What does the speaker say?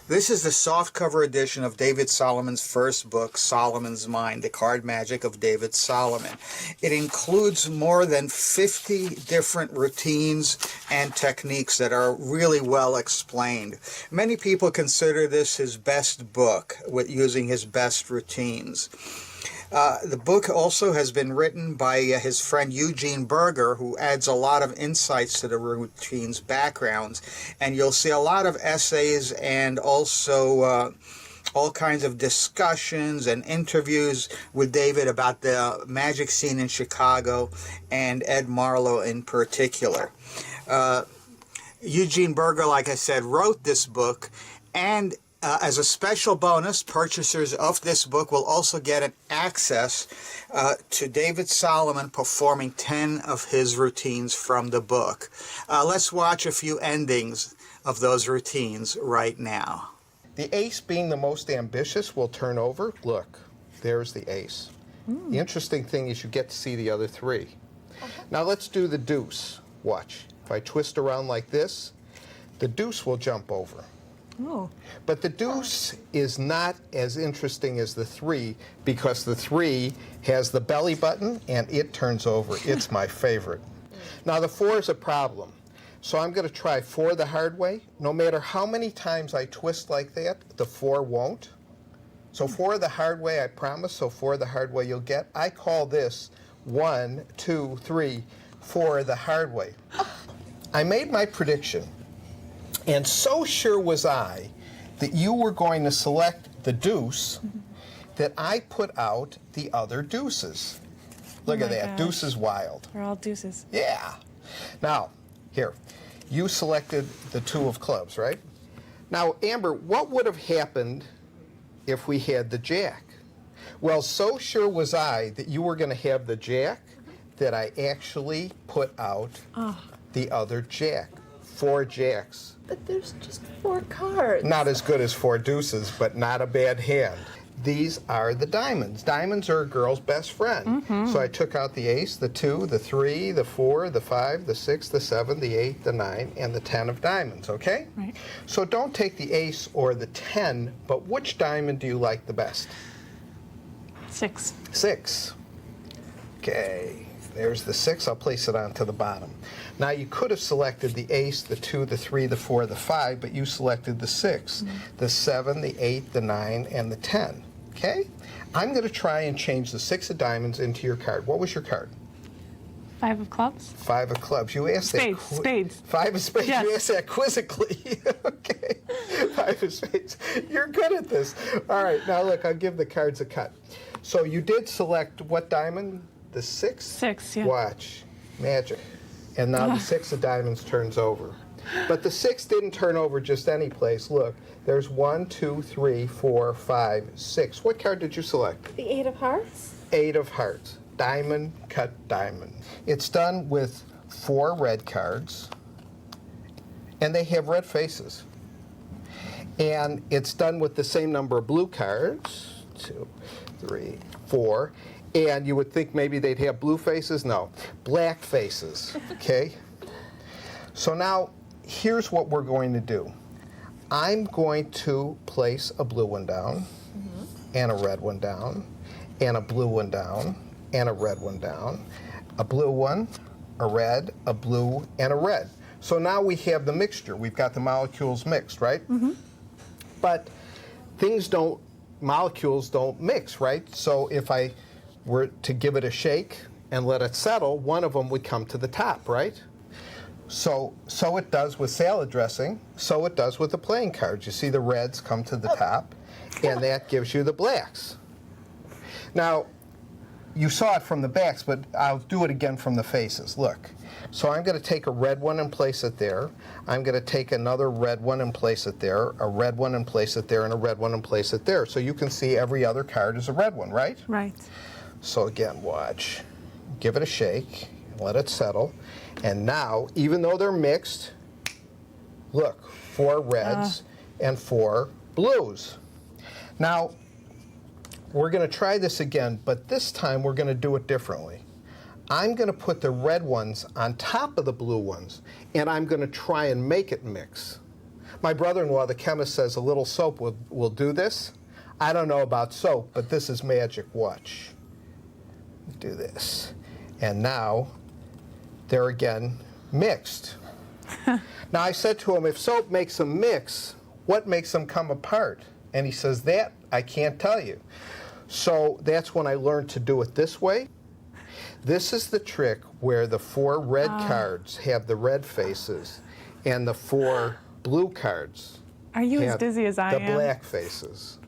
This is the softcover edition of David Solomon's first book, Solomon's Mind, The Card Magic of David Solomon. It includes more than 50 different routines and techniques that are really well explained. Many people consider this his best book, with using his best routines. The book also has been written by his friend Eugene Burger, who adds a lot of insights to the routine's backgrounds. And you'll see a lot of essays and also all kinds of discussions and interviews with David about the magic scene in Chicago and Ed Marlo in particular. Eugene Burger, like I said, wrote this book, and as a special bonus, purchasers of this book will also get an access to David Solomon performing 10 of his routines from the book. Let's watch a few endings of those routines right now. The ace, being the most ambitious, will turn over. Look, there's the ace. The interesting thing is you get to see the other three. Now let's do the deuce. Watch. If I twist around like this, the deuce will jump over. Oh. But the deuce is not as interesting as the three, because the three has the belly button and it turns over. It's my favorite. Now the four is a problem. So I'm going to try four the hard way. No matter how many times I twist like that, the four won't. So four the hard way, I promise. So four the hard way you'll get. I call this 1, 2, 3, 4 the hard way. I made my prediction. And so sure was I that you were going to select the deuce that I put out the other deuces. Look at that. Gosh. Deuce is wild. They're all deuces. Yeah. Now, here. You selected the two of clubs, right? Now, Amber, what would have happened if we had the jack? Well, so sure was I that you were going to have the jack that I actually put out the other jack. 4 jacks. But there's just 4 cards. Not as good as 4 deuces, but not a bad hand. These are the diamonds. Diamonds are a girl's best friend. So I took out the ace, the 2, the 3, the 4, the 5, the 6, the 7, the 8, the 9, and the 10 of diamonds, okay? Right. So don't take the ace or the 10, but which diamond do you like the best? 6. 6. Okay, there's the 6. I'll place it onto the bottom. Now you could have selected the ace, the 2, the 3, the 4, the 5, but you selected the 6, the 7, the 8, the 9, and the 10. Okay? I'm going to try and change the 6 of diamonds into your card. What was your card? 5 of clubs. 5 of clubs. You asked Spades. that. Spades. 5 of spades. Yes. You asked that quizzically. Okay. 5 of spades. You're good at this. All right. Now look, I'll give the cards a cut. So you did select what diamond? The 6? 6, yeah. Watch. Magic. And now the 6 of diamonds turns over. But the 6 didn't turn over just any place. Look, there's 1, 2, 3, 4, 5, 6. What card did you select? The 8 of hearts? 8 of hearts. Diamond, cut diamond. It's done with 4 red cards, and they have red faces. And it's done with the same number of blue cards, 2, 3, 4. And you would think maybe they'd have blue faces. No, black faces, okay? So now, here's what we're going to do. I'm going to place a blue one down, and a red one down, and a blue one down, and a red one down, a blue one, a red, a blue, and a red. So now we have the mixture. We've got the molecules mixed, right? But molecules don't mix, right? So if I were to give it a shake and let it settle, one of them would come to the top, right? So it does with salad dressing, so it does with the playing cards. You see the reds come to the top, and that gives you the blacks. Now, you saw it from the backs, but I'll do it again from the faces. Look. So I'm going to take a red one and place it there. I'm going to take another red one and place it there, a red one and place it there, and a red one and place it there. So you can see every other card is a red one, right? Right. So again, watch. Give it a shake, let it settle. And now, even though they're mixed, look, 4 reds and 4 blues. Now, we're going to try this again, but this time we're going to do it differently. I'm going to put the red ones on top of the blue ones, and I'm going to try and make it mix. My brother-in-law, the chemist, says a little soap will do this. I don't know about soap, but this is magic. Watch. Do this. And now they're again mixed. Now I said to him, if soap makes them mix, what makes them come apart? And he says, that I can't tell you. So that's when I learned to do it this way. This is the trick where the 4 red cards have the red faces and the 4 blue cards Are you as have dizzy as I the am? black faces.